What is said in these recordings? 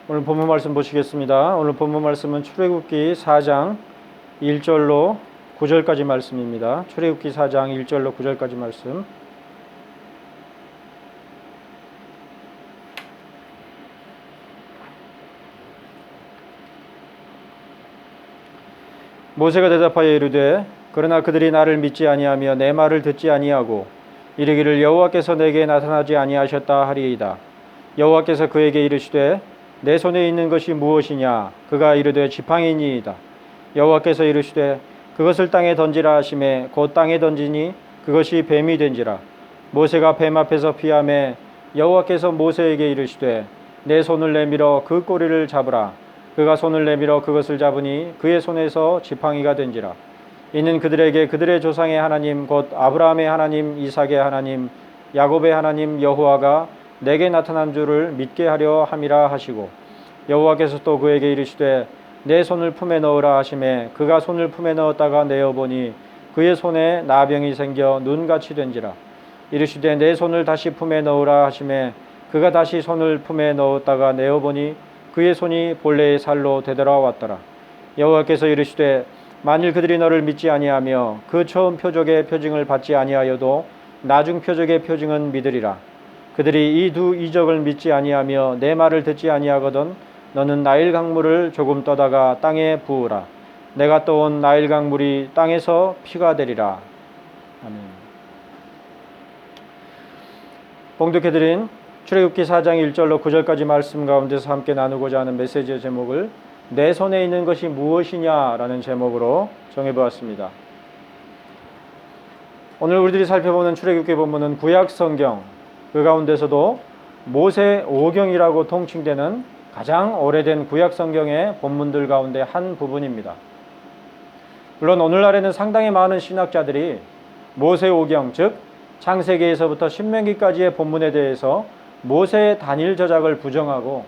오늘 본문 말씀 보시겠습니다. 오늘 본문 말씀은 출애굽기 4장 1절로 9절까지 말씀입니다. 출애굽기 4장 1절로 9절까지 말씀. 모세가 대답하여 이르되 그러나 그들이 나를 믿지 아니하며 내 말을 듣지 아니하고 이르기를 여호와께서 내게 나타나지 아니하셨다 하리이다. 여호와께서 그에게 이르시되 내 손에 있는 것이 무엇이냐? 그가 이르되 지팡이니이다. 여호와께서 이르시되 그것을 땅에 던지라 하시매 곧 땅에 던지니 그것이 뱀이 된지라. 모세가 뱀 앞에서 피하매 여호와께서 모세에게 이르시되 내 손을 내밀어 그 꼬리를 잡으라. 그가 손을 내밀어 그것을 잡으니 그의 손에서 지팡이가 된지라. 이는 그들에게 그들의 조상의 하나님 곧 아브라함의 하나님, 이삭의 하나님, 야곱의 하나님 여호와가 내게 나타난 줄을 믿게 하려 함이라 하시고, 여호와께서 또 그에게 이르시되 내 손을 품에 넣으라 하시매 그가 손을 품에 넣었다가 내어보니 그의 손에 나병이 생겨 눈같이 된지라. 이르시되 내 손을 다시 품에 넣으라 하시매 그가 다시 손을 품에 넣었다가 내어보니 그의 손이 본래의 살로 되돌아왔더라. 여호와께서 이르시되 만일 그들이 너를 믿지 아니하며 그 처음 표적의 표징을 받지 아니하여도 나중 표적의 표징은 믿으리라. 그들이 이 두 이적을 믿지 아니하며 내 말을 듣지 아니하거든 너는 나일 강물을 조금 떠다가 땅에 부으라. 내가 떠온 나일 강물이 땅에서 피가 되리라. 아멘. 봉독해드린 출애굽기 4장 1절로 9절까지 말씀 가운데서 함께 나누고자 하는 메시지의 제목을 내 손에 있는 것이 무엇이냐라는 제목으로 정해보았습니다. 오늘 우리들이 살펴보는 출애굽기 본문은 구약 성경, 그 가운데서도 모세오경이라고 통칭되는 가장 오래된 구약 성경의 본문들 가운데 한 부분입니다. 물론 오늘날에는 상당히 많은 신학자들이 모세오경, 즉 창세기에서부터 신명기까지의 본문에 대해서 모세의 단일 저작을 부정하고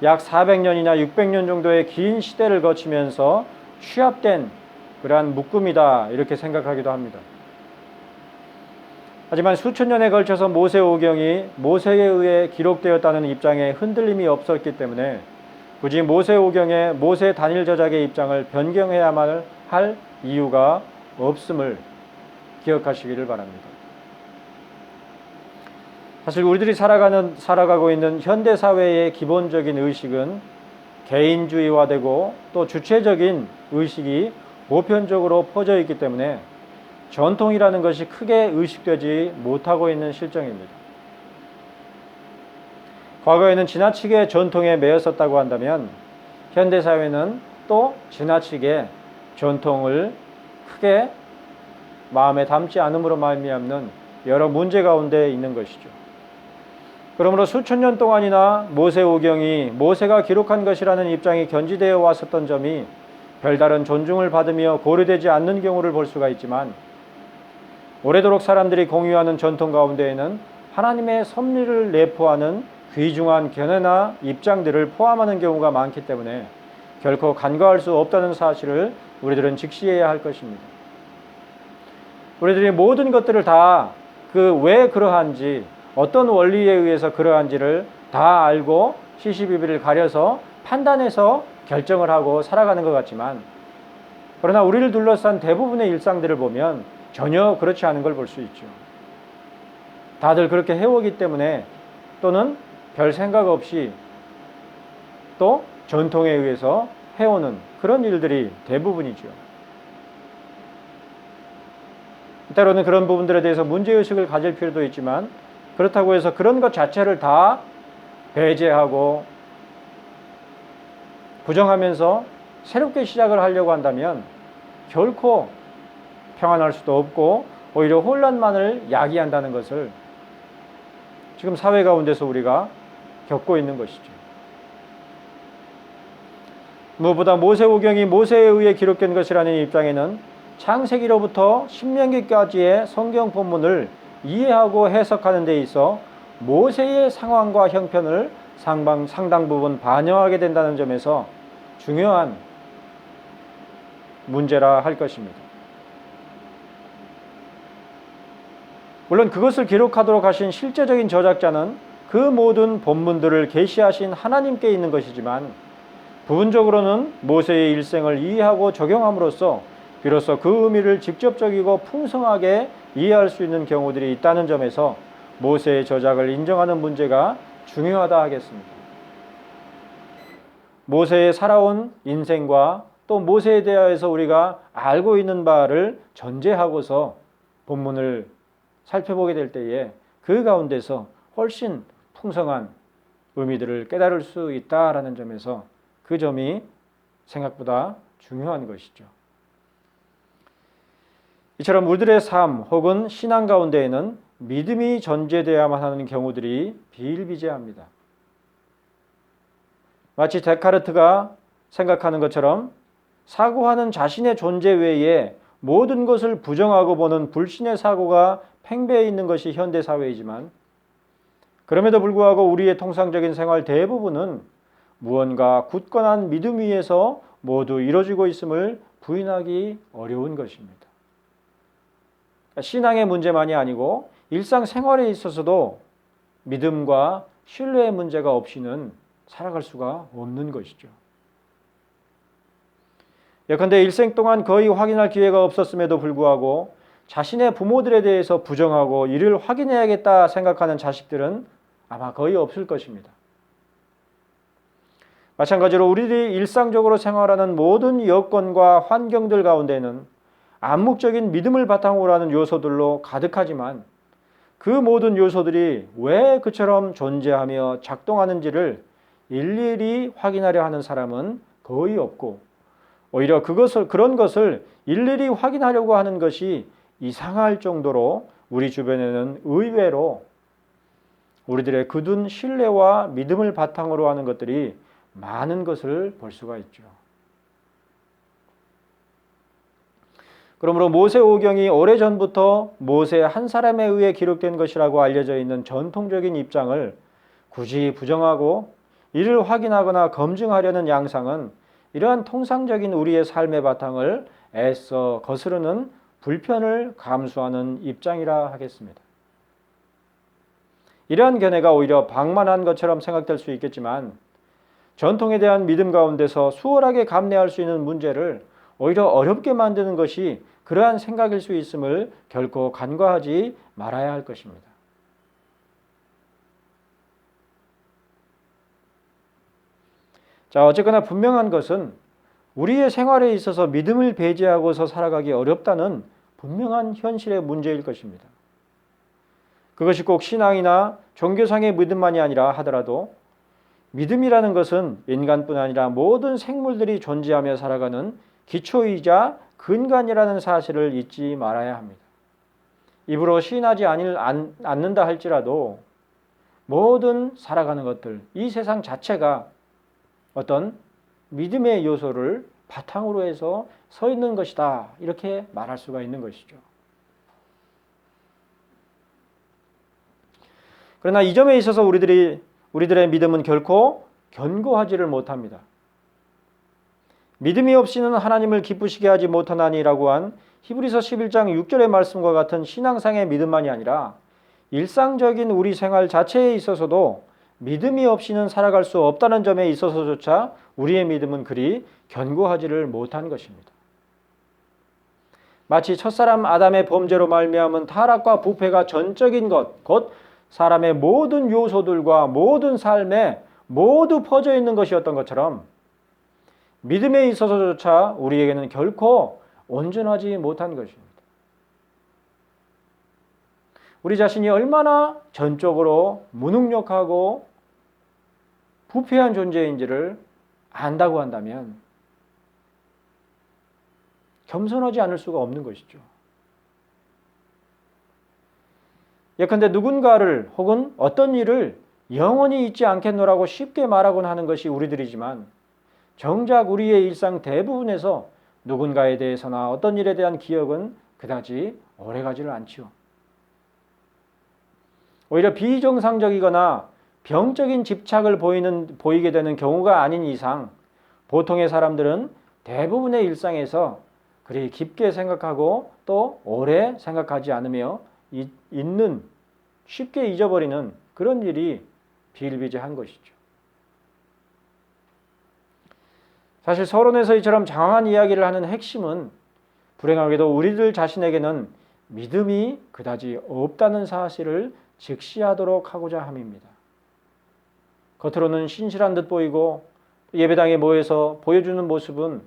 약 400년이나 600년 정도의 긴 시대를 거치면서 취합된 그러한 묶음이다 이렇게 생각하기도 합니다. 하지만 수천 년에 걸쳐서 모세오경이 모세에 의해 기록되었다는 입장에 흔들림이 없었기 때문에 굳이 모세오경의 모세 단일 저작의 입장을 변경해야만 할 이유가 없음을 기억하시기를 바랍니다. 사실 우리들이 살아가고 있는 현대사회의 기본적인 의식은 개인주의화되고 또 주체적인 의식이 보편적으로 퍼져 있기 때문에 전통이라는 것이 크게 의식되지 못하고 있는 실정입니다. 과거에는 지나치게 전통에 매였었다고 한다면 현대사회는 또 지나치게 전통을 크게 마음에 담지 않음으로 말미암는 여러 문제 가운데 있는 것이죠. 그러므로 수천 년 동안이나 모세오경이 모세가 기록한 것이라는 입장이 견지되어 왔었던 점이 별다른 존중을 받으며 고려되지 않는 경우를 볼 수가 있지만 오래도록 사람들이 공유하는 전통 가운데에는 하나님의 섭리를 내포하는 귀중한 견해나 입장들을 포함하는 경우가 많기 때문에 결코 간과할 수 없다는 사실을 우리들은 직시해야 할 것입니다. 우리들이 모든 것들을 다 왜 그러한지 어떤 원리에 의해서 그러한지를 다 알고 시시비비를 가려서 판단해서 결정을 하고 살아가는 것 같지만 그러나 우리를 둘러싼 대부분의 일상들을 보면 전혀 그렇지 않은 걸 볼 수 있죠. 다들 그렇게 해오기 때문에 또는 별 생각 없이 또 전통에 의해서 해오는 그런 일들이 대부분이죠. 때로는 그런 부분들에 대해서 문제의식을 가질 필요도 있지만 그렇다고 해서 그런 것 자체를 다 배제하고 부정하면서 새롭게 시작을 하려고 한다면 결코 평안할 수도 없고 오히려 혼란만을 야기한다는 것을 지금 사회 가운데서 우리가 겪고 있는 것이죠. 무엇보다 모세오경이 모세에 의해 기록된 것이라는 입장에는 창세기로부터 신명기까지의 성경 본문을 이해하고 해석하는 데 있어 모세의 상황과 형편을 상당 부분 반영하게 된다는 점에서 중요한 문제라 할 것입니다. 물론 그것을 기록하도록 하신 실제적인 저작자는 그 모든 본문들을 계시하신 하나님께 있는 것이지만 부분적으로는 모세의 일생을 이해하고 적용함으로써 비로소 그 의미를 직접적이고 풍성하게 이해할 수 있는 경우들이 있다는 점에서 모세의 저작을 인정하는 문제가 중요하다 하겠습니다. 모세의 살아온 인생과 또 모세에 대하여서 우리가 알고 있는 바를 전제하고서 본문을 살펴보게 될 때에 그 가운데서 훨씬 풍성한 의미들을 깨달을 수 있다라는 점에서 그 점이 생각보다 중요한 것이죠. 이처럼 우리들의 삶 혹은 신앙 가운데에는 믿음이 전제되어야만 하는 경우들이 비일비재합니다. 마치 데카르트가 생각하는 것처럼 사고하는 자신의 존재 외에 모든 것을 부정하고 보는 불신의 사고가 팽배해 있는 것이 현대사회이지만 그럼에도 불구하고 우리의 통상적인 생활 대부분은 무언가 굳건한 믿음 위에서 모두 이루어지고 있음을 부인하기 어려운 것입니다. 신앙의 문제만이 아니고 일상생활에 있어서도 믿음과 신뢰의 문제가 없이는 살아갈 수가 없는 것이죠. 예컨대 일생 동안 거의 확인할 기회가 없었음에도 불구하고 자신의 부모들에 대해서 부정하고 이를 확인해야겠다 생각하는 자식들은 아마 거의 없을 것입니다. 마찬가지로 우리들이 일상적으로 생활하는 모든 여건과 환경들 가운데는 암묵적인 믿음을 바탕으로 하는 요소들로 가득하지만 그 모든 요소들이 왜 그처럼 존재하며 작동하는지를 일일이 확인하려 하는 사람은 거의 없고 오히려 그런 것을 일일이 확인하려고 하는 것이 이상할 정도로 우리 주변에는 의외로 우리들의 굳은 신뢰와 믿음을 바탕으로 하는 것들이 많은 것을 볼 수가 있죠. 그러므로 모세오경이 오래전부터 모세 한 사람에 의해 기록된 것이라고 알려져 있는 전통적인 입장을 굳이 부정하고 이를 확인하거나 검증하려는 양상은 이러한 통상적인 우리의 삶의 바탕을 애써 거스르는 불편을 감수하는 입장이라 하겠습니다. 이러한 견해가 오히려 방만한 것처럼 생각될 수 있겠지만 전통에 대한 믿음 가운데서 수월하게 감내할 수 있는 문제를 오히려 어렵게 만드는 것이 그러한 생각일 수 있음을 결코 간과하지 말아야 할 것입니다. 자, 어쨌거나 분명한 것은 우리의 생활에 있어서 믿음을 배제하고서 살아가기 어렵다는 분명한 현실의 문제일 것입니다. 그것이 꼭 신앙이나 종교상의 믿음만이 아니라 하더라도 믿음이라는 것은 인간뿐 아니라 모든 생물들이 존재하며 살아가는 기초이자 근간이라는 사실을 잊지 말아야 합니다. 입으로 시인하지 않는다 할지라도 모든 살아가는 것들, 이 세상 자체가 어떤 믿음의 요소를 바탕으로 해서 서 있는 것이다. 이렇게 말할 수가 있는 것이죠. 그러나 이 점에 있어서 우리들의 믿음은 결코 견고하지를 못합니다. 믿음이 없이는 하나님을 기쁘시게 하지 못하나니라고 한 히브리서 11장 6절의 말씀과 같은 신앙상의 믿음만이 아니라 일상적인 우리 생활 자체에 있어서도 믿음이 없이는 살아갈 수 없다는 점에 있어서조차 우리의 믿음은 그리 견고하지를 못한 것입니다. 마치 첫사람 아담의 범죄로 말미암은 타락과 부패가 전적인 것, 곧 사람의 모든 요소들과 모든 삶에 모두 퍼져 있는 것이었던 것처럼 믿음에 있어서조차 우리에게는 결코 온전하지 못한 것입니다. 우리 자신이 얼마나 전적으로 무능력하고 부패한 존재인지를 안다고 한다면 겸손하지 않을 수가 없는 것이죠. 예컨대 누군가를 혹은 어떤 일을 영원히 잊지 않겠노라고 쉽게 말하곤 하는 것이 우리들이지만 정작 우리의 일상 대부분에서 누군가에 대해서나 어떤 일에 대한 기억은 그다지 오래가지를 않지요. 오히려 비정상적이거나 병적인 집착을 보이게 되는 경우가 아닌 이상 보통의 사람들은 대부분의 일상에서 그리 깊게 생각하고 또 오래 생각하지 않으며 쉽게 잊어버리는 그런 일이 비일비재한 것이죠. 사실 서론에서 이처럼 장황한 이야기를 하는 핵심은 불행하게도 우리들 자신에게는 믿음이 그다지 없다는 사실을 직시하도록 하고자 함입니다. 겉으로는 신실한 듯 보이고 예배당에 모여서 보여주는 모습은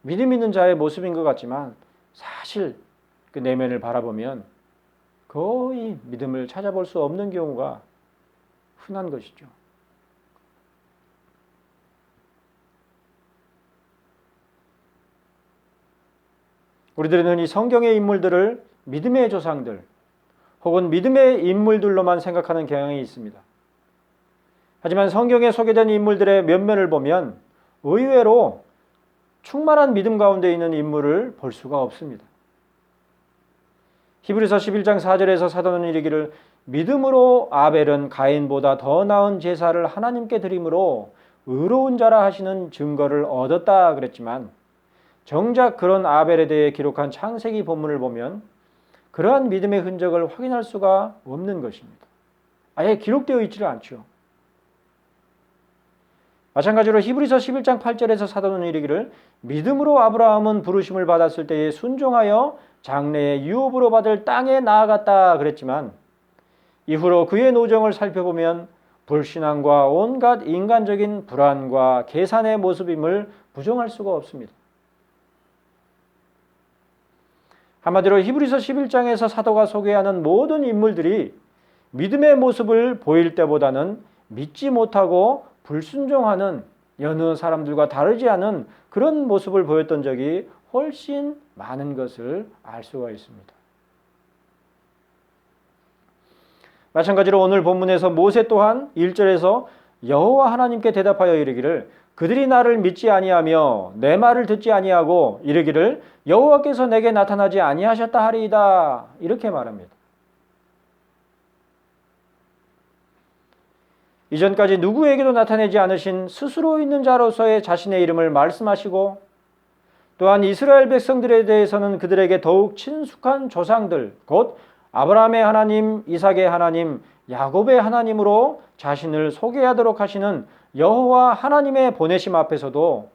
믿음 있는 자의 모습인 것 같지만 사실 그 내면을 바라보면 거의 믿음을 찾아볼 수 없는 경우가 흔한 것이죠. 우리들은 흔히 성경의 인물들을 믿음의 조상들 혹은 믿음의 인물들로만 생각하는 경향이 있습니다. 하지만 성경에 소개된 인물들의 면면을 보면 의외로 충만한 믿음 가운데 있는 인물을 볼 수가 없습니다. 히브리서 11장 4절에서 사도는 이르기를 믿음으로 아벨은 가인보다 더 나은 제사를 하나님께 드림으로 의로운 자라 하시는 증거를 얻었다 그랬지만 정작 그런 아벨에 대해 기록한 창세기 본문을 보면 그러한 믿음의 흔적을 확인할 수가 없는 것입니다. 아예 기록되어 있지를 않죠. 마찬가지로 히브리서 11장 8절에서 사도는 이르기를 믿음으로 아브라함은 부르심을 받았을 때에 순종하여 장래의 유업으로 받을 땅에 나아갔다 그랬지만 이후로 그의 노정을 살펴보면 불신앙과 온갖 인간적인 불안과 계산의 모습임을 부정할 수가 없습니다. 한마디로 히브리서 11장에서 사도가 소개하는 모든 인물들이 믿음의 모습을 보일 때보다는 믿지 못하고 불순종하는 여느 사람들과 다르지 않은 그런 모습을 보였던 적이 훨씬 많은 것을 알 수가 있습니다. 마찬가지로 오늘 본문에서 모세 또한 1절에서 여호와 하나님께 대답하여 이르기를 그들이 나를 믿지 아니하며 내 말을 듣지 아니하고 이르기를 여호와께서 내게 나타나지 아니하셨다 하리이다 이렇게 말합니다. 이전까지 누구에게도 나타내지 않으신 스스로 있는 자로서의 자신의 이름을 말씀하시고 또한 이스라엘 백성들에 대해서는 그들에게 더욱 친숙한 조상들 곧 아브라함의 하나님, 이삭의 하나님, 야곱의 하나님으로 자신을 소개하도록 하시는 여호와 하나님의 보내심 앞에서도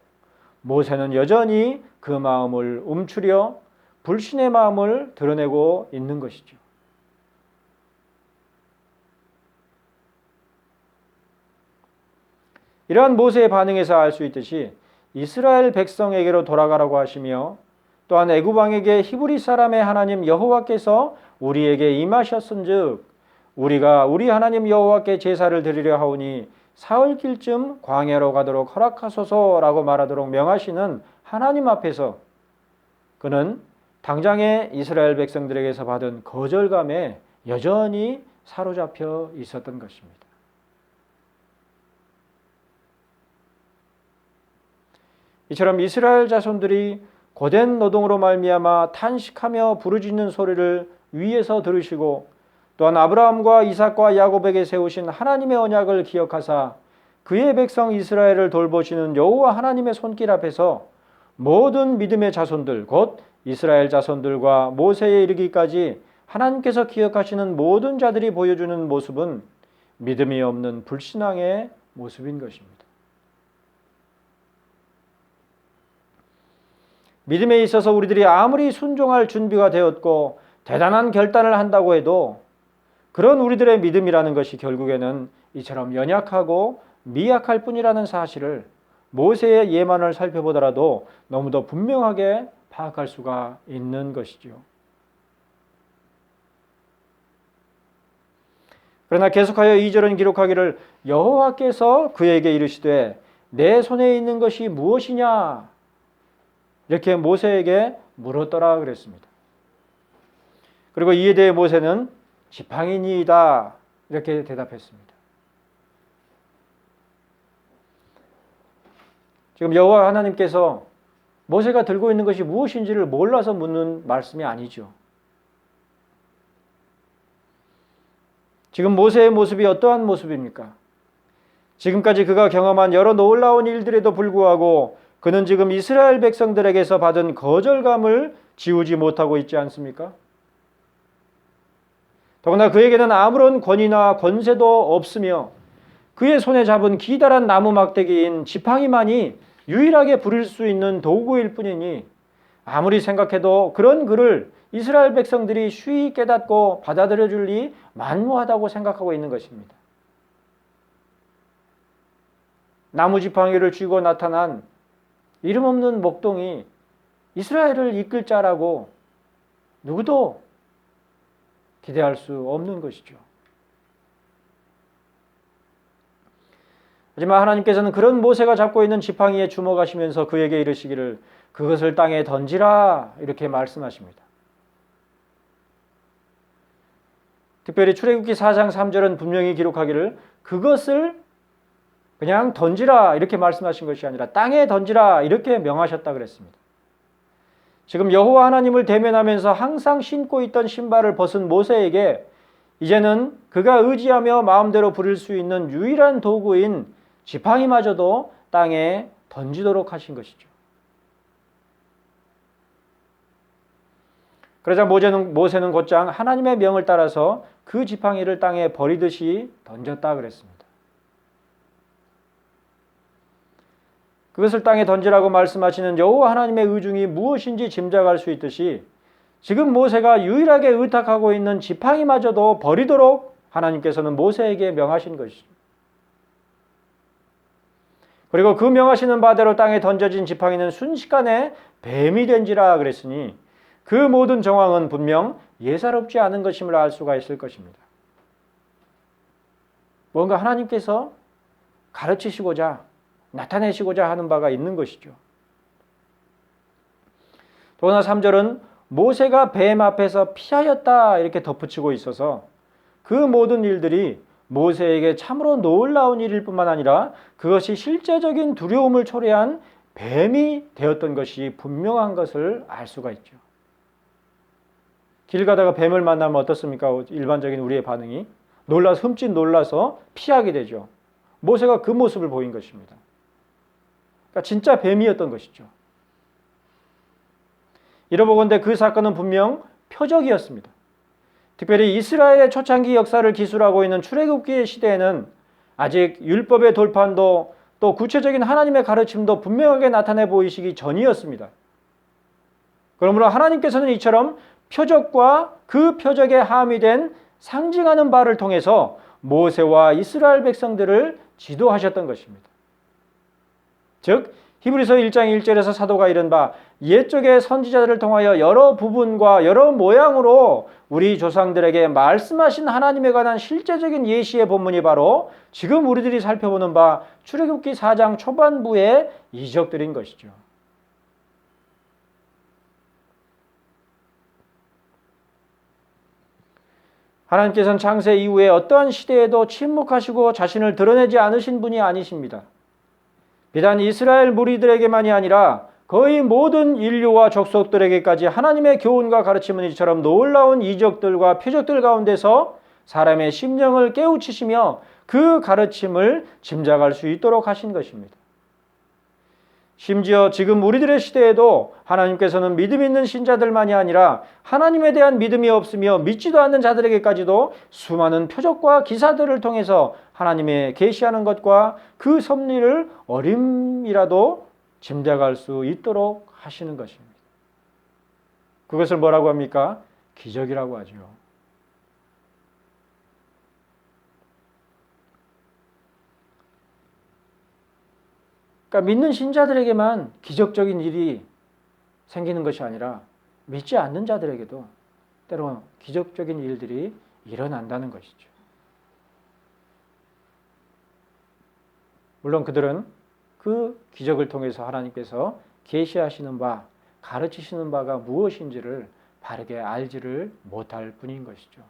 모세는 여전히 그 마음을 움츠려 불신의 마음을 드러내고 있는 것이죠. 이러한 모세의 반응에서 알 수 있듯이 이스라엘 백성에게로 돌아가라고 하시며 또한 애굽 왕에게 히브리 사람의 하나님 여호와께서 우리에게 임하셨은즉 우리가 우리 하나님 여호와께 제사를 드리려 하오니 사흘길쯤 광야로 가도록 허락하소서라고 말하도록 명하시는 하나님 앞에서 그는 당장의 이스라엘 백성들에게서 받은 거절감에 여전히 사로잡혀 있었던 것입니다. 이처럼 이스라엘 자손들이 고된 노동으로 말미암아 탄식하며 부르짖는 소리를 위에서 들으시고 또한 아브라함과 이삭과 야곱에게 세우신 하나님의 언약을 기억하사 그의 백성 이스라엘을 돌보시는 여호와 하나님의 손길 앞에서 모든 믿음의 자손들 곧 이스라엘 자손들과 모세에 이르기까지 하나님께서 기억하시는 모든 자들이 보여주는 모습은 믿음이 없는 불신앙의 모습인 것입니다. 믿음에 있어서 우리들이 아무리 순종할 준비가 되었고 대단한 결단을 한다고 해도 그런 우리들의 믿음이라는 것이 결국에는 이처럼 연약하고 미약할 뿐이라는 사실을 모세의 예만을 살펴보더라도 너무도 분명하게 파악할 수가 있는 것이죠. 그러나 계속하여 2절은 기록하기를 여호와께서 그에게 이르시되 내 손에 있는 것이 무엇이냐 이렇게 모세에게 물었더라 그랬습니다. 그리고 이에 대해 모세는 지팡이니이다 이렇게 대답했습니다. 지금 여호와 하나님께서 모세가 들고 있는 것이 무엇인지를 몰라서 묻는 말씀이 아니죠. 지금 모세의 모습이 어떠한 모습입니까? 지금까지 그가 경험한 여러 놀라운 일들에도 불구하고 그는 지금 이스라엘 백성들에게서 받은 거절감을 지우지 못하고 있지 않습니까? 더구나 그에게는 아무런 권위나 권세도 없으며 그의 손에 잡은 기다란 나무 막대기인 지팡이만이 유일하게 부릴 수 있는 도구일 뿐이니 아무리 생각해도 그런 그를 이스라엘 백성들이 쉬이 깨닫고 받아들여 줄 리 만무하다고 생각하고 있는 것입니다. 나무 지팡이를 쥐고 나타난 이름 없는 목동이 이스라엘을 이끌 자라고 누구도 기대할 수 없는 것이죠. 하지만 하나님께서는 그런 모세가 잡고 있는 지팡이에 주목하시면서 그에게 이르시기를 그것을 땅에 던지라 이렇게 말씀하십니다. 특별히 출애굽기 4장 3절은 분명히 기록하기를 그것을 그냥 던지라 이렇게 말씀하신 것이 아니라 땅에 던지라 이렇게 명하셨다 그랬습니다. 지금 여호와 하나님을 대면하면서 항상 신고 있던 신발을 벗은 모세에게 이제는 그가 의지하며 마음대로 부릴 수 있는 유일한 도구인 지팡이마저도 땅에 던지도록 하신 것이죠. 그러자 모세는 곧장 하나님의 명을 따라서 그 지팡이를 땅에 버리듯이 던졌다 그랬습니다. 그것을 땅에 던지라고 말씀하시는 여호와 하나님의 의중이 무엇인지 짐작할 수 있듯이 지금 모세가 유일하게 의탁하고 있는 지팡이마저도 버리도록 하나님께서는 모세에게 명하신 것이죠. 그리고 그 명하시는 바대로 땅에 던져진 지팡이는 순식간에 뱀이 된지라 그랬으니 그 모든 정황은 분명 예사롭지 않은 것임을 알 수가 있을 것입니다. 뭔가 하나님께서 가르치시고자 나타내시고자 하는 바가 있는 것이죠. 더구나 3절은 모세가 뱀 앞에서 피하였다 이렇게 덧붙이고 있어서 그 모든 일들이 모세에게 참으로 놀라운 일일 뿐만 아니라 그것이 실제적인 두려움을 초래한 뱀이 되었던 것이 분명한 것을 알 수가 있죠. 길 가다가 뱀을 만나면 어떻습니까? 일반적인 우리의 반응이 흠칫 놀라서 피하게 되죠. 모세가 그 모습을 보인 것입니다. 그러니까 진짜 뱀이었던 것이죠. 이러보건대 그 사건은 분명 표적이었습니다. 특별히 이스라엘의 초창기 역사를 기술하고 있는 출애굽기의 시대에는 아직 율법의 돌판도 또 구체적인 하나님의 가르침도 분명하게 나타내 보이시기 전이었습니다. 그러므로 하나님께서는 이처럼 표적과 그 표적에 함의된 상징하는 바를 통해서 모세와 이스라엘 백성들을 지도하셨던 것입니다. 즉 히브리서 1장 1절에서 사도가 이른 바 옛적의 선지자들을 통하여 여러 부분과 여러 모양으로 우리 조상들에게 말씀하신 하나님에 관한 실제적인 예시의 본문이 바로 지금 우리들이 살펴보는 바 출애굽기 4장 초반부의 이적들인 것이죠. 하나님께서는 창세 이후에 어떠한 시대에도 침묵하시고 자신을 드러내지 않으신 분이 아니십니다. 비단 이스라엘 무리들에게만이 아니라 거의 모든 인류와 족속들에게까지 하나님의 교훈과 가르침은 이처럼 놀라운 이적들과 표적들 가운데서 사람의 심령을 깨우치시며 그 가르침을 짐작할 수 있도록 하신 것입니다. 심지어 지금 우리들의 시대에도 하나님께서는 믿음 있는 신자들만이 아니라 하나님에 대한 믿음이 없으며 믿지도 않는 자들에게까지도 수많은 표적과 기사들을 통해서 하나님의 계시하는 것과 그 섭리를 어림이라도 짐작할 수 있도록 하시는 것입니다. 그것을 뭐라고 합니까? 기적이라고 하죠. 그러니까 믿는 신자들에게만 기적적인 일이 생기는 것이 아니라 믿지 않는 자들에게도 때로 기적적인 일들이 일어난다는 것이죠. 물론 그들은 그 기적을 통해서 하나님께서 계시하시는 바, 가르치시는 바가 무엇인지를 바르게 알지를 못할 뿐인 것이죠.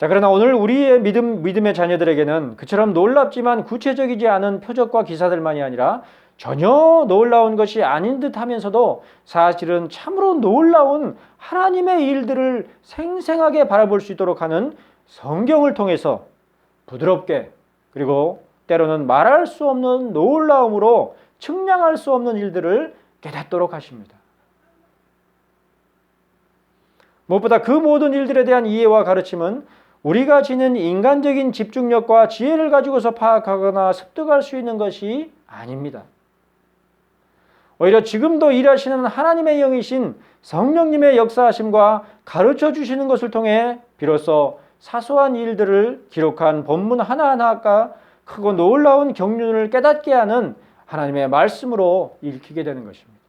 자, 그러나 오늘 우리의 믿음의 자녀들에게는 그처럼 놀랍지만 구체적이지 않은 표적과 기사들만이 아니라 전혀 놀라운 것이 아닌 듯 하면서도 사실은 참으로 놀라운 하나님의 일들을 생생하게 바라볼 수 있도록 하는 성경을 통해서 부드럽게 그리고 때로는 말할 수 없는 놀라움으로 측량할 수 없는 일들을 깨닫도록 하십니다. 무엇보다 그 모든 일들에 대한 이해와 가르침은 우리가 지닌 인간적인 집중력과 지혜를 가지고서 파악하거나 습득할 수 있는 것이 아닙니다. 오히려 지금도 일하시는 하나님의 영이신 성령님의 역사하심과 가르쳐 주시는 것을 통해 비로소 사소한 일들을 기록한 본문 하나하나가 크고 놀라운 경륜을 깨닫게 하는 하나님의 말씀으로 읽히게 되는 것입니다.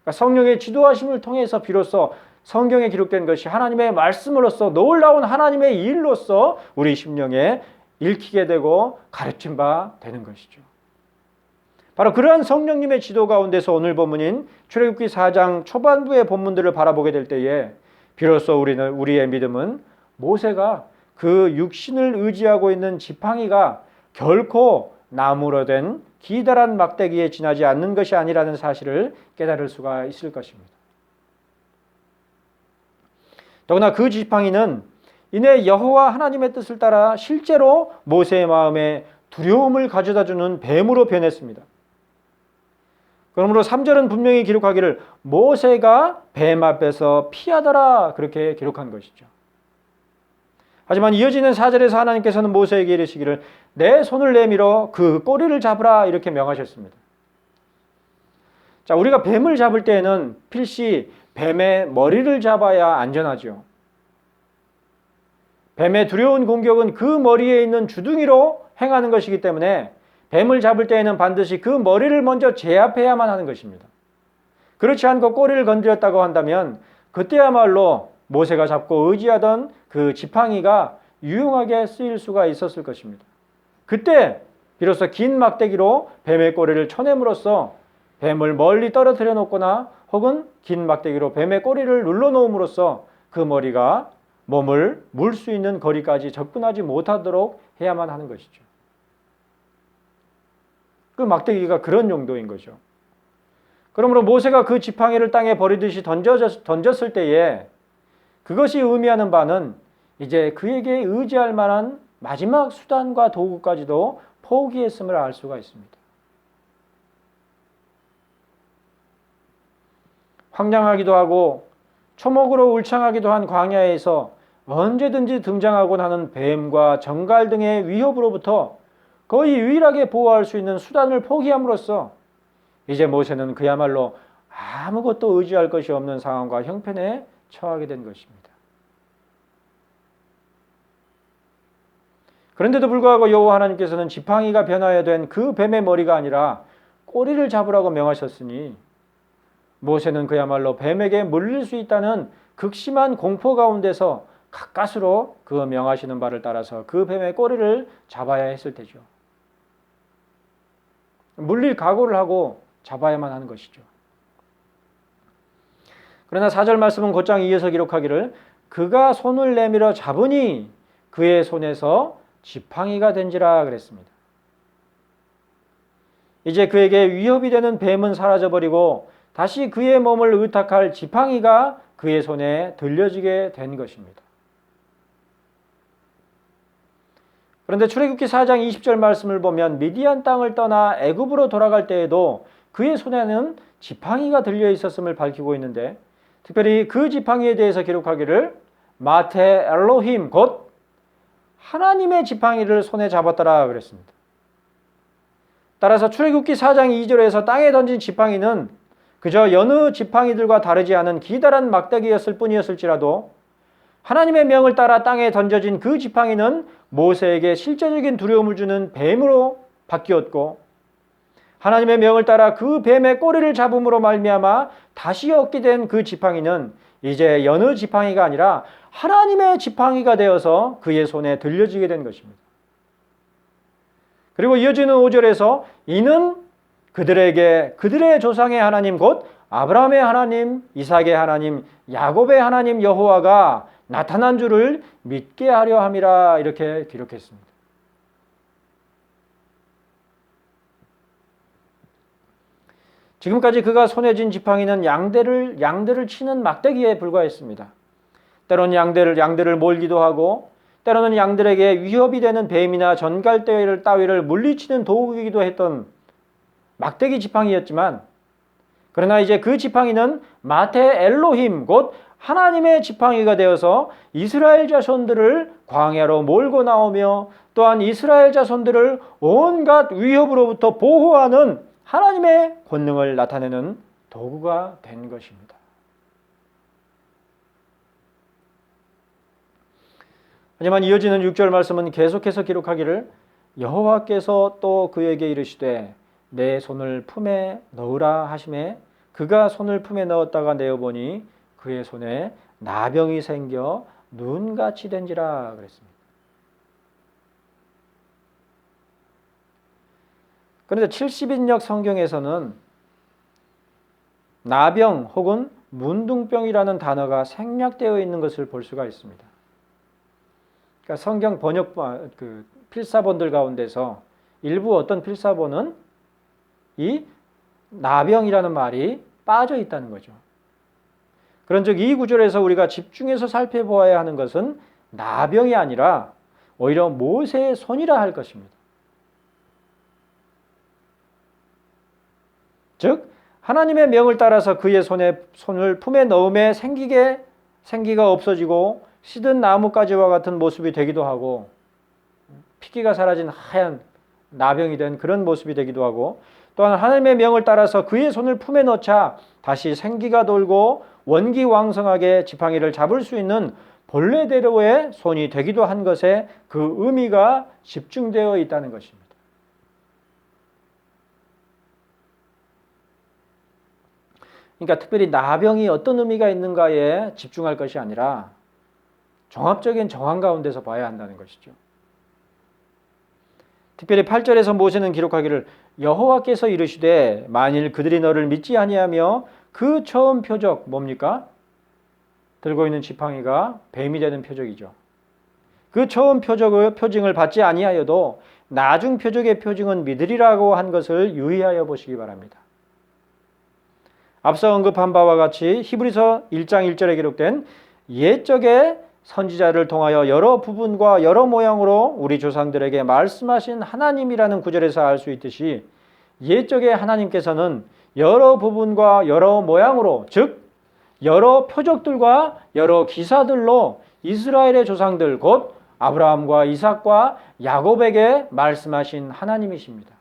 그러니까 성령의 지도하심을 통해서 비로소 성경에 기록된 것이 하나님의 말씀으로서 놀라운 하나님의 일로서 우리 심령에 읽히게 되고 가르침 바 되는 것이죠. 바로 그러한 성령님의 지도 가운데서 오늘 본문인 출애굽기 4장 초반부의 본문들을 바라보게 될 때에 비로소 우리의 믿음은 모세가 그 육신을 의지하고 있는 지팡이가 결코 나무로 된 기다란 막대기에 지나지 않는 것이 아니라는 사실을 깨달을 수가 있을 것입니다. 더구나 그 지팡이는 이내 여호와 하나님의 뜻을 따라 실제로 모세의 마음에 두려움을 가져다주는 뱀으로 변했습니다. 그러므로 3절은 분명히 기록하기를 모세가 뱀 앞에서 피하더라 그렇게 기록한 것이죠. 하지만 이어지는 4절에서 하나님께서는 모세에게 이르시기를 내 손을 내밀어 그 꼬리를 잡으라 이렇게 명하셨습니다. 자, 우리가 뱀을 잡을 때에는 필시 뱀의 머리를 잡아야 안전하죠. 뱀의 두려운 공격은 그 머리에 있는 주둥이로 행하는 것이기 때문에 뱀을 잡을 때에는 반드시 그 머리를 먼저 제압해야만 하는 것입니다. 그렇지 않고 꼬리를 건드렸다고 한다면 그때야말로 모세가 잡고 의지하던 그 지팡이가 유용하게 쓰일 수가 있었을 것입니다. 그때 비로소 긴 막대기로 뱀의 꼬리를 쳐냄으로써 뱀을 멀리 떨어뜨려 놓거나 혹은 긴 막대기로 뱀의 꼬리를 눌러놓음으로써 그 머리가 몸을 물 수 있는 거리까지 접근하지 못하도록 해야만 하는 것이죠. 그 막대기가 그런 용도인 거죠. 그러므로 모세가 그 지팡이를 땅에 버리듯이 던졌을 때에 그것이 의미하는 바는 이제 그에게 의지할 만한 마지막 수단과 도구까지도 포기했음을 알 수가 있습니다. 황량하기도 하고 초목으로 울창하기도 한 광야에서 언제든지 등장하곤 하는 뱀과 정갈 등의 위협으로부터 거의 유일하게 보호할 수 있는 수단을 포기함으로써 이제 모세는 그야말로 아무것도 의지할 것이 없는 상황과 형편에 처하게 된 것입니다. 그런데도 불구하고 여호와 하나님께서는 지팡이가 변화해야 된 그 뱀의 머리가 아니라 꼬리를 잡으라고 명하셨으니 모세는 그야말로 뱀에게 물릴 수 있다는 극심한 공포 가운데서 가까스로 그 명하시는 바를 따라서 그 뱀의 꼬리를 잡아야 했을 테죠. 물릴 각오를 하고 잡아야만 하는 것이죠. 그러나 4절 말씀은 곧장 이어서 기록하기를 그가 손을 내밀어 잡으니 그의 손에서 지팡이가 된지라 그랬습니다. 이제 그에게 위협이 되는 뱀은 사라져버리고 다시 그의 몸을 의탁할 지팡이가 그의 손에 들려지게 된 것입니다. 그런데 출애굽기 4장 20절 말씀을 보면 미디안 땅을 떠나 애굽으로 돌아갈 때에도 그의 손에는 지팡이가 들려 있었음을 밝히고 있는데 특별히 그 지팡이에 대해서 기록하기를 마테 엘로힘 곧 하나님의 지팡이를 손에 잡았더라 그랬습니다. 따라서 출애굽기 4장 2절에서 땅에 던진 지팡이는 그저 여느 지팡이들과 다르지 않은 기다란 막대기였을 뿐이었을지라도 하나님의 명을 따라 땅에 던져진 그 지팡이는 모세에게 실제적인 두려움을 주는 뱀으로 바뀌었고 하나님의 명을 따라 그 뱀의 꼬리를 잡음으로 말미암아 다시 얻게 된 그 지팡이는 이제 여느 지팡이가 아니라 하나님의 지팡이가 되어서 그의 손에 들려지게 된 것입니다. 그리고 이어지는 5절에서 이는 그들에게 그들의 조상의 하나님 곧 아브라함의 하나님, 이삭의 하나님, 야곱의 하나님 여호와가 나타난 줄을 믿게 하려 함이라 이렇게 기록했습니다. 지금까지 그가 손에 쥔 지팡이는 양들을 치는 막대기에 불과했습니다. 때로는 양들을 몰기도 하고 때로는 양들에게 위협이 되는 뱀이나 전갈대를 물리치는 도구이기도 했던 막대기 지팡이였지만 그러나 이제 그 지팡이는 마테 엘로힘 곧 하나님의 지팡이가 되어서 이스라엘 자손들을 광야로 몰고 나오며 또한 이스라엘 자손들을 온갖 위협으로부터 보호하는 하나님의 권능을 나타내는 도구가 된 것입니다. 하지만 이어지는 6절 말씀은 계속해서 기록하기를 여호와께서 또 그에게 이르시되 내 손을 품에 넣으라 하시매 그가 손을 품에 넣었다가 내어보니 그의 손에 나병이 생겨 눈같이 된지라 그랬습니다. 그런데 70인역 성경에서는 나병 혹은 문둥병이라는 단어가 생략되어 있는 것을 볼 수가 있습니다. 그러니까 성경 번역 필사본들 가운데서 일부 어떤 필사본은 이 나병이라는 말이 빠져 있다는 거죠. 그런즉 이 구절에서 우리가 집중해서 살펴보아야 하는 것은 나병이 아니라 오히려 모세의 손이라 할 것입니다. 즉 하나님의 명을 따라서 그의 손을 품에 넣음에 생기가 없어지고 시든 나뭇가지와 같은 모습이 되기도 하고 피기가 사라진 하얀 나병이 된 그런 모습이 되기도 하고 또한 하나님의 명을 따라서 그의 손을 품에 넣자 다시 생기가 돌고 원기왕성하게 지팡이를 잡을 수 있는 본래대로의 손이 되기도 한 것에 그 의미가 집중되어 있다는 것입니다. 그러니까 특별히 나병이 어떤 의미가 있는가에 집중할 것이 아니라 종합적인 정황 가운데서 봐야 한다는 것이죠. 특별히 8절에서 모세는 기록하기를 여호와께서 이르시되 만일 그들이 너를 믿지 아니하며 그 처음 표적 뭡니까? 들고 있는 지팡이가 뱀이 되는 표적이죠. 그 처음 표징을 받지 아니하여도 나중 표적의 표징은 믿으리라고 한 것을 유의하여 보시기 바랍니다. 앞서 언급한 바와 같이 히브리서 1장 1절에 기록된 옛적의 선지자를 통하여 여러 부분과 여러 모양으로 우리 조상들에게 말씀하신 하나님이라는 구절에서 알 수 있듯이 옛적의 하나님께서는 여러 부분과 여러 모양으로 즉 여러 표적들과 여러 기사들로 이스라엘의 조상들 곧 아브라함과 이삭과 야곱에게 말씀하신 하나님이십니다.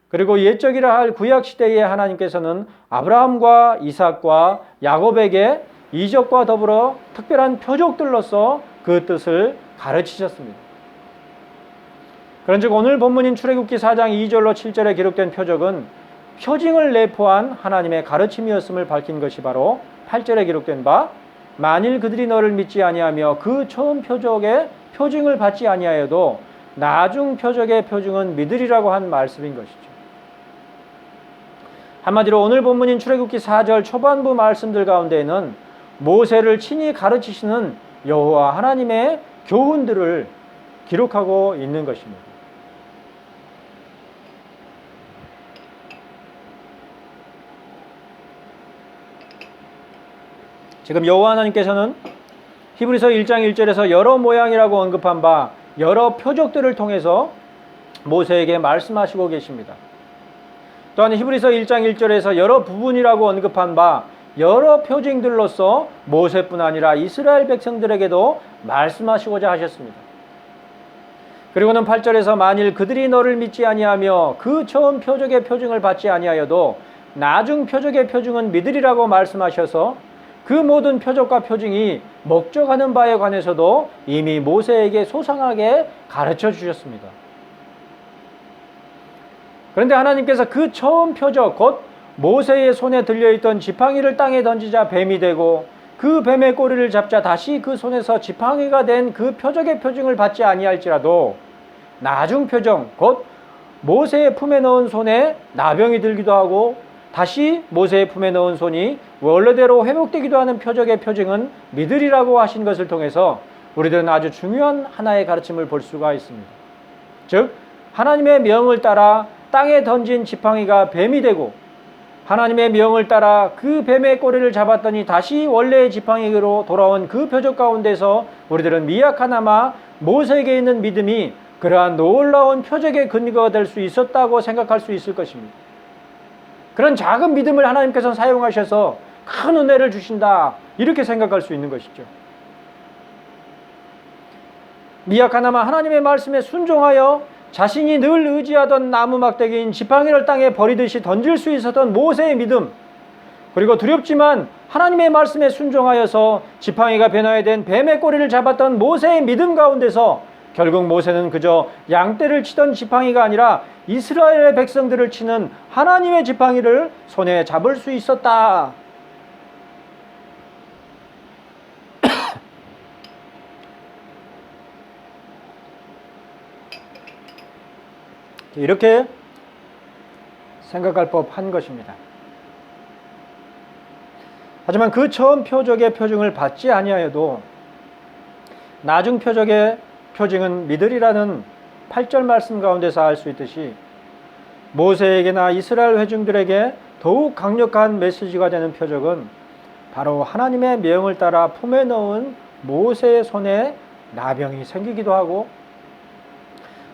그리고 옛적이라 할 구약시대의 하나님께서는 아브라함과 이삭과 야곱에게 이적과 더불어 특별한 표적들로서 그 뜻을 가르치셨습니다. 그런즉 오늘 본문인 출애굽기 4장 2절로 7절에 기록된 표적은 표징을 내포한 하나님의 가르침이었음을 밝힌 것이 바로 8절에 기록된 바 만일 그들이 너를 믿지 아니하며 그 처음 표적의 표징을 받지 아니하여도 나중 표적의 표징은 믿으리라고 한 말씀인 것이죠. 한마디로 오늘 본문인 출애굽기 4절 초반부 말씀들 가운데에는 모세를 친히 가르치시는 여호와 하나님의 교훈들을 기록하고 있는 것입니다. 지금 여호와 하나님께서는 히브리서 1장 1절에서 여러 모양이라고 언급한 바 여러 표적들을 통해서 모세에게 말씀하시고 계십니다. 또한 히브리서 1장 1절에서 여러 부분이라고 언급한 바 여러 표징들로서 모세뿐 아니라 이스라엘 백성들에게도 말씀하시고자 하셨습니다. 그리고는 8절에서 만일 그들이 너를 믿지 아니하며 그 처음 표적의 표징을 받지 아니하여도 나중 표적의 표징은 믿으리라고 말씀하셔서 그 모든 표적과 표징이 목적하는 바에 관해서도 이미 모세에게 소상하게 가르쳐 주셨습니다. 그런데 하나님께서 그 처음 표적 곧 모세의 손에 들려있던 지팡이를 땅에 던지자 뱀이 되고 그 뱀의 꼬리를 잡자 다시 그 손에서 지팡이가 된 그 표적의 표징을 받지 아니할지라도 나중 표정 곧 모세의 품에 넣은 손에 나병이 들기도 하고 다시 모세의 품에 넣은 손이 원래대로 회복되기도 하는 표적의 표징은 믿으리라고 하신 것을 통해서 우리들은 아주 중요한 하나의 가르침을 볼 수가 있습니다. 즉 하나님의 명을 따라 땅에 던진 지팡이가 뱀이 되고 하나님의 명을 따라 그 뱀의 꼬리를 잡았더니 다시 원래의 지팡이로 돌아온 그 표적 가운데서 우리들은 미약하나마 모세에게 있는 믿음이 그러한 놀라운 표적의 근거가 될 수 있었다고 생각할 수 있을 것입니다. 그런 작은 믿음을 하나님께서 사용하셔서 큰 은혜를 주신다, 이렇게 생각할 수 있는 것이죠. 미약하나마 하나님의 말씀에 순종하여 자신이 늘 의지하던 나무 막대기인 지팡이를 땅에 버리듯이 던질 수 있었던 모세의 믿음, 그리고 두렵지만 하나님의 말씀에 순종하여서 지팡이가 변화된 뱀의 꼬리를 잡았던 모세의 믿음 가운데서 결국 모세는 그저 양떼를 치던 지팡이가 아니라 이스라엘의 백성들을 치는 하나님의 지팡이를 손에 잡을 수 있었다. 이렇게 생각할 법한 것입니다. 하지만 그 처음 표적의 표징을 받지 아니하여도 나중 표적의 표징은 믿으리라는 8절 말씀 가운데서 알 수 있듯이 모세에게나 이스라엘 회중들에게 더욱 강력한 메시지가 되는 표적은 바로 하나님의 명을 따라 품에 넣은 모세의 손에 나병이 생기기도 하고,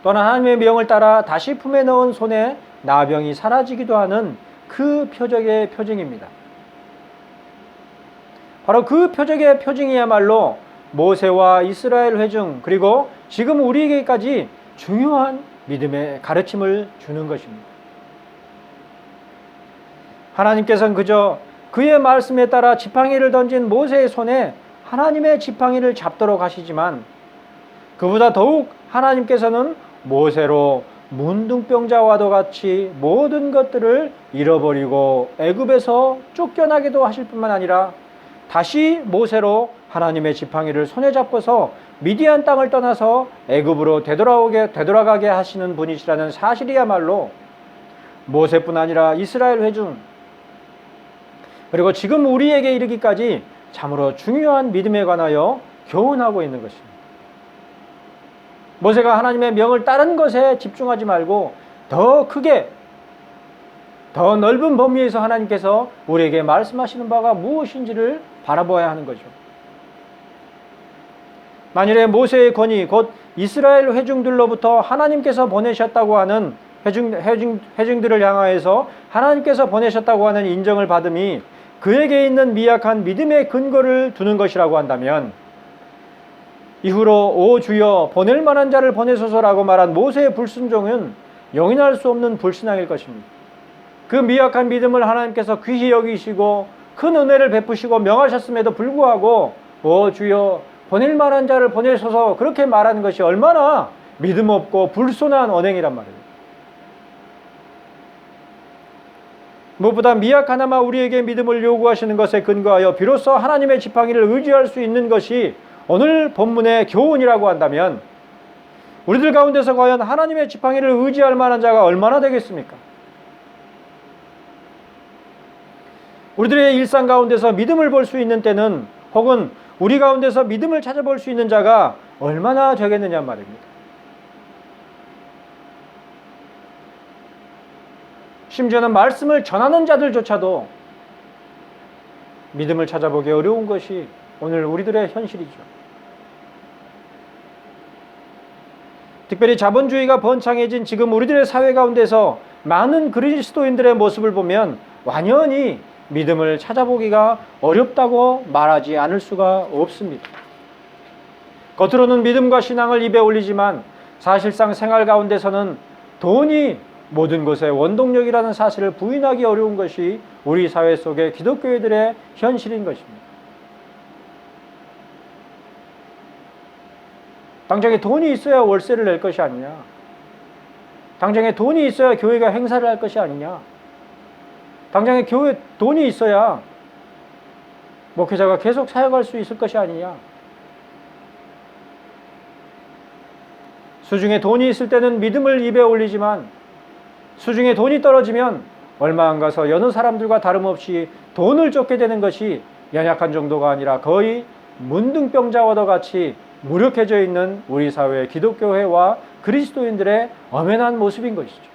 또는 하나님의 명을 따라 다시 품에 넣은 손에 나병이 사라지기도 하는 그 표적의 표징입니다. 바로 그 표적의 표징이야말로 모세와 이스라엘 회중, 그리고 지금 우리에게까지 중요한 믿음의 가르침을 주는 것입니다. 하나님께서는 그저 그의 말씀에 따라 지팡이를 던진 모세의 손에 하나님의 지팡이를 잡도록 하시지만, 그보다 더욱 하나님께서는 모세로 문둥병자와도 같이 모든 것들을 잃어버리고 애굽에서 쫓겨나기도 하실 뿐만 아니라 다시 모세로 하나님의 지팡이를 손에 잡고서 미디안 땅을 떠나서 애굽으로 되돌아가게 하시는 분이시라는 사실이야말로 모세뿐 아니라 이스라엘 회중, 그리고 지금 우리에게 이르기까지 참으로 중요한 믿음에 관하여 교훈하고 있는 것입니다. 모세가 하나님의 명을 따른 것에 집중하지 말고 더 크게, 더 넓은 범위에서 하나님께서 우리에게 말씀하시는 바가 무엇인지를 바라보아야 하는 거죠. 만일에 모세의 권위, 곧 이스라엘 회중들로부터 하나님께서 보내셨다고 하는 회중들을 향하여서 하나님께서 보내셨다고 하는 인정을 받음이 그에게 있는 미약한 믿음의 근거를 두는 것이라고 한다면, 이후로 오 주여 보낼 만한 자를 보내소서라고 말한 모세의 불순종은 용인할 수 없는 불신앙일 것입니다. 그 미약한 믿음을 하나님께서 귀히 여기시고 큰 은혜를 베푸시고 명하셨음에도 불구하고 오 주여 보낼 만한 자를 보내소서 그렇게 말하는 것이 얼마나 믿음 없고 불손한 언행이란 말이에요. 무엇보다 미약하나마 우리에게 믿음을 요구하시는 것에 근거하여 비로소 하나님의 지팡이를 의지할 수 있는 것이 오늘 본문의 교훈이라고 한다면, 우리들 가운데서 과연 하나님의 지팡이를 의지할 만한 자가 얼마나 되겠습니까? 우리들의 일상 가운데서 믿음을 볼 수 있는 때는, 혹은 우리 가운데서 믿음을 찾아볼 수 있는 자가 얼마나 되겠느냐 말입니다. 심지어는 말씀을 전하는 자들조차도 믿음을 찾아보기 어려운 것이 오늘 우리들의 현실이죠. 특별히 자본주의가 번창해진 지금 우리들의 사회 가운데서 많은 그리스도인들의 모습을 보면 완연히 믿음을 찾아보기가 어렵다고 말하지 않을 수가 없습니다. 겉으로는 믿음과 신앙을 입에 올리지만 사실상 생활 가운데서는 돈이 모든 것의 원동력이라는 사실을 부인하기 어려운 것이 우리 사회 속의 기독교인들의 현실인 것입니다. 당장에 돈이 있어야 월세를 낼 것이 아니냐, 당장에 돈이 있어야 교회가 행사를 할 것이 아니냐, 당장에 교회 돈이 있어야 목회자가 계속 사역할 수 있을 것이 아니냐. 수중에 돈이 있을 때는 믿음을 입에 올리지만 수중에 돈이 떨어지면 얼마 안 가서 여느 사람들과 다름없이 돈을 쫓게 되는 것이 연약한 정도가 아니라 거의 문둥병자와도 같이 무력해져 있는 우리 사회의 기독교회와 그리스도인들의 엄연한 모습인 것이죠.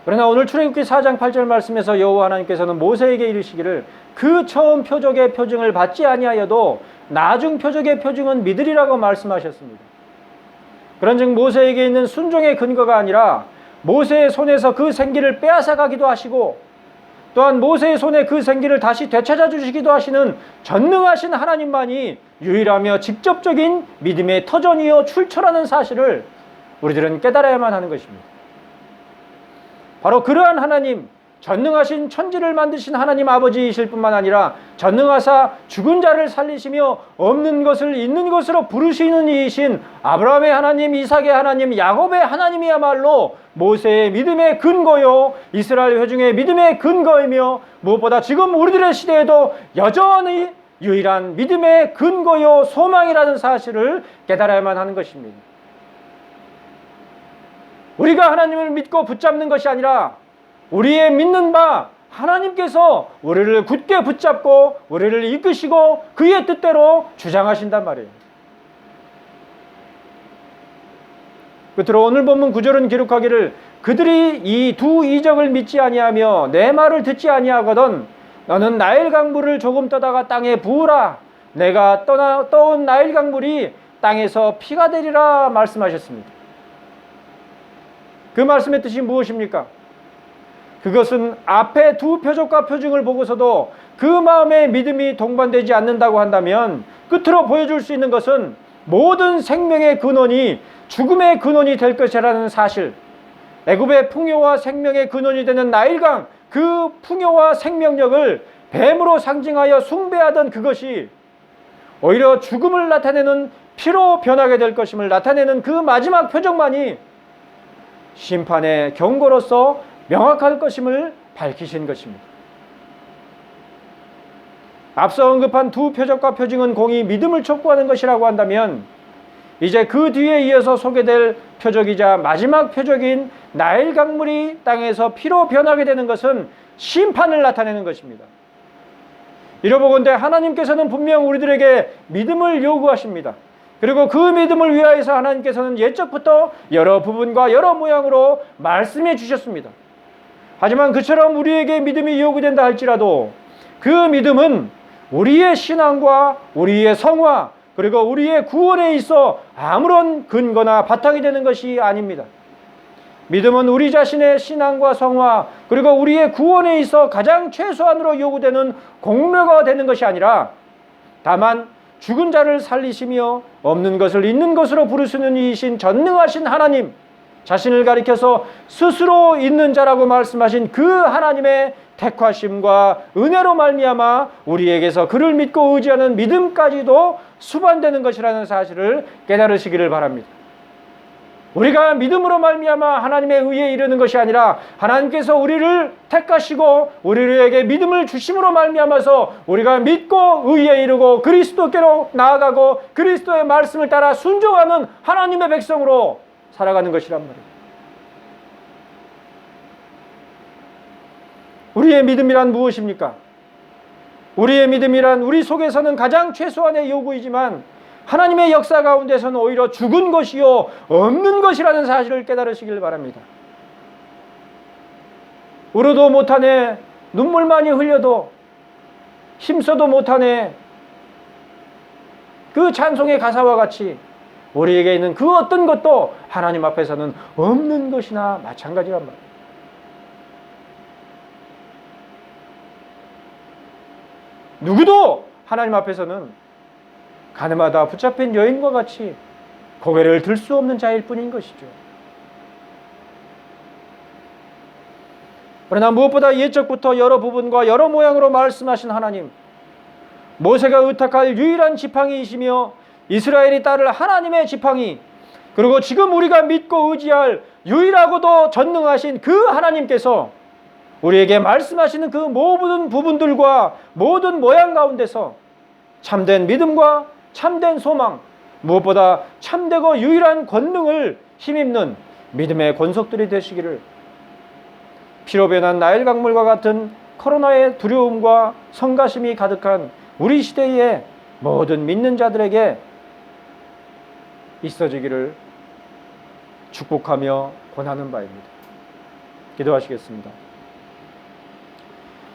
그러나 오늘 출애굽기 4장 8절 말씀에서 여호와 하나님께서는 모세에게 이르시기를 그 처음 표적의 표징을 받지 아니하여도 나중 표적의 표징은 믿으리라고 말씀하셨습니다. 그런즉 모세에게 있는 순종의 근거가 아니라 모세의 손에서 그 생기를 빼앗아 가기도 하시고, 또한 모세의 손에 그 생기를 다시 되찾아 주시기도 하시는 전능하신 하나님만이 유일하며 직접적인 믿음의 터전이요 출처라는 사실을 우리들은 깨달아야만 하는 것입니다. 바로 그러한 하나님, 전능하신 천지를 만드신 하나님 아버지이실 뿐만 아니라 전능하사 죽은 자를 살리시며 없는 것을 있는 것으로 부르시는 이이신 아브라함의 하나님, 이삭의 하나님, 야곱의 하나님이야말로 모세의 믿음의 근거요, 이스라엘 회중의 믿음의 근거이며, 무엇보다 지금 우리들의 시대에도 여전히 유일한 믿음의 근거요 소망이라는 사실을 깨달아야만 하는 것입니다. 우리가 하나님을 믿고 붙잡는 것이 아니라 우리의 믿는 바 하나님께서 우리를 굳게 붙잡고 우리를 이끄시고 그의 뜻대로 주장하신단 말이에요. 끝으로 오늘 본문 9절은 기록하기를 그들이 이 두 이적을 믿지 아니하며 내 말을 듣지 아니하거든 너는 나일 강물을 조금 떠다가 땅에 부으라. 내가 떠온 나일 강물이 땅에서 피가 되리라 말씀하셨습니다. 그 말씀의 뜻이 무엇입니까? 그것은 앞에 두 표적과 표징을 보고서도 그 마음의 믿음이 동반되지 않는다고 한다면 끝으로 보여줄 수 있는 것은 모든 생명의 근원이 죽음의 근원이 될 것이라는 사실, 애굽의 풍요와 생명의 근원이 되는 나일강, 그 풍요와 생명력을 뱀으로 상징하여 숭배하던 그것이 오히려 죽음을 나타내는 피로 변하게 될 것임을 나타내는 그 마지막 표적만이 심판의 경고로서 명확할 것임을 밝히신 것입니다. 앞서 언급한 두 표적과 표징은 공이 믿음을 촉구하는 것이라고 한다면 이제 그 뒤에 이어서 소개될 표적이자 마지막 표적인 나일 강물이 땅에서 피로 변하게 되는 것은 심판을 나타내는 것입니다. 이러보건대 하나님께서는 분명 우리들에게 믿음을 요구하십니다. 그리고 그 믿음을 위하여서 하나님께서는 옛적부터 여러 부분과 여러 모양으로 말씀해 주셨습니다. 하지만 그처럼 우리에게 믿음이 요구된다 할지라도 그 믿음은 우리의 신앙과 우리의 성화 그리고 우리의 구원에 있어 아무런 근거나 바탕이 되는 것이 아닙니다. 믿음은 우리 자신의 신앙과 성화 그리고 우리의 구원에 있어 가장 최소한으로 요구되는 공로가 되는 것이 아니라 다만 죽은 자를 살리시며 없는 것을 있는 것으로 부르시는 이이신 전능하신 하나님, 자신을 가리켜서 스스로 있는 자라고 말씀하신 그 하나님의 택하심과 은혜로 말미암아 우리에게서 그를 믿고 의지하는 믿음까지도 수반되는 것이라는 사실을 깨달으시기를 바랍니다. 우리가 믿음으로 말미암아 하나님의 의에 이르는 것이 아니라 하나님께서 우리를 택하시고 우리에게 믿음을 주심으로 말미암아서 우리가 믿고 의에 이르고 그리스도께로 나아가고 그리스도의 말씀을 따라 순종하는 하나님의 백성으로 살아가는 것이란 말이에요. 우리의 믿음이란 무엇입니까? 우리의 믿음이란 우리 속에서는 가장 최소한의 요구이지만 하나님의 역사 가운데서는 오히려 죽은 것이요 없는 것이라는 사실을 깨달으시길 바랍니다. 울어도 못하네, 눈물만이 흘려도 힘써도 못하네, 그 찬송의 가사와 같이 우리에게 있는 그 어떤 것도 하나님 앞에서는 없는 것이나 마찬가지란 말이에요. 누구도 하나님 앞에서는 가늠하다 붙잡힌 여인과 같이 고개를 들 수 없는 자일 뿐인 것이죠. 그러나 무엇보다 옛적부터 여러 부분과 여러 모양으로 말씀하신 하나님, 모세가 의탁할 유일한 지팡이이시며 이스라엘이 따를 하나님의 지팡이, 그리고 지금 우리가 믿고 의지할 유일하고도 전능하신 그 하나님께서 우리에게 말씀하시는 그 모든 부분들과 모든 모양 가운데서 참된 믿음과 참된 소망, 무엇보다 참되고 유일한 권능을 힘입는 믿음의 권속들이 되시기를, 피로 변한 나일 강물과 같은 코로나의 두려움과 성가심이 가득한 우리 시대의 모든 믿는 자들에게 있어지기를 축복하며 권하는 바입니다. 기도하시겠습니다.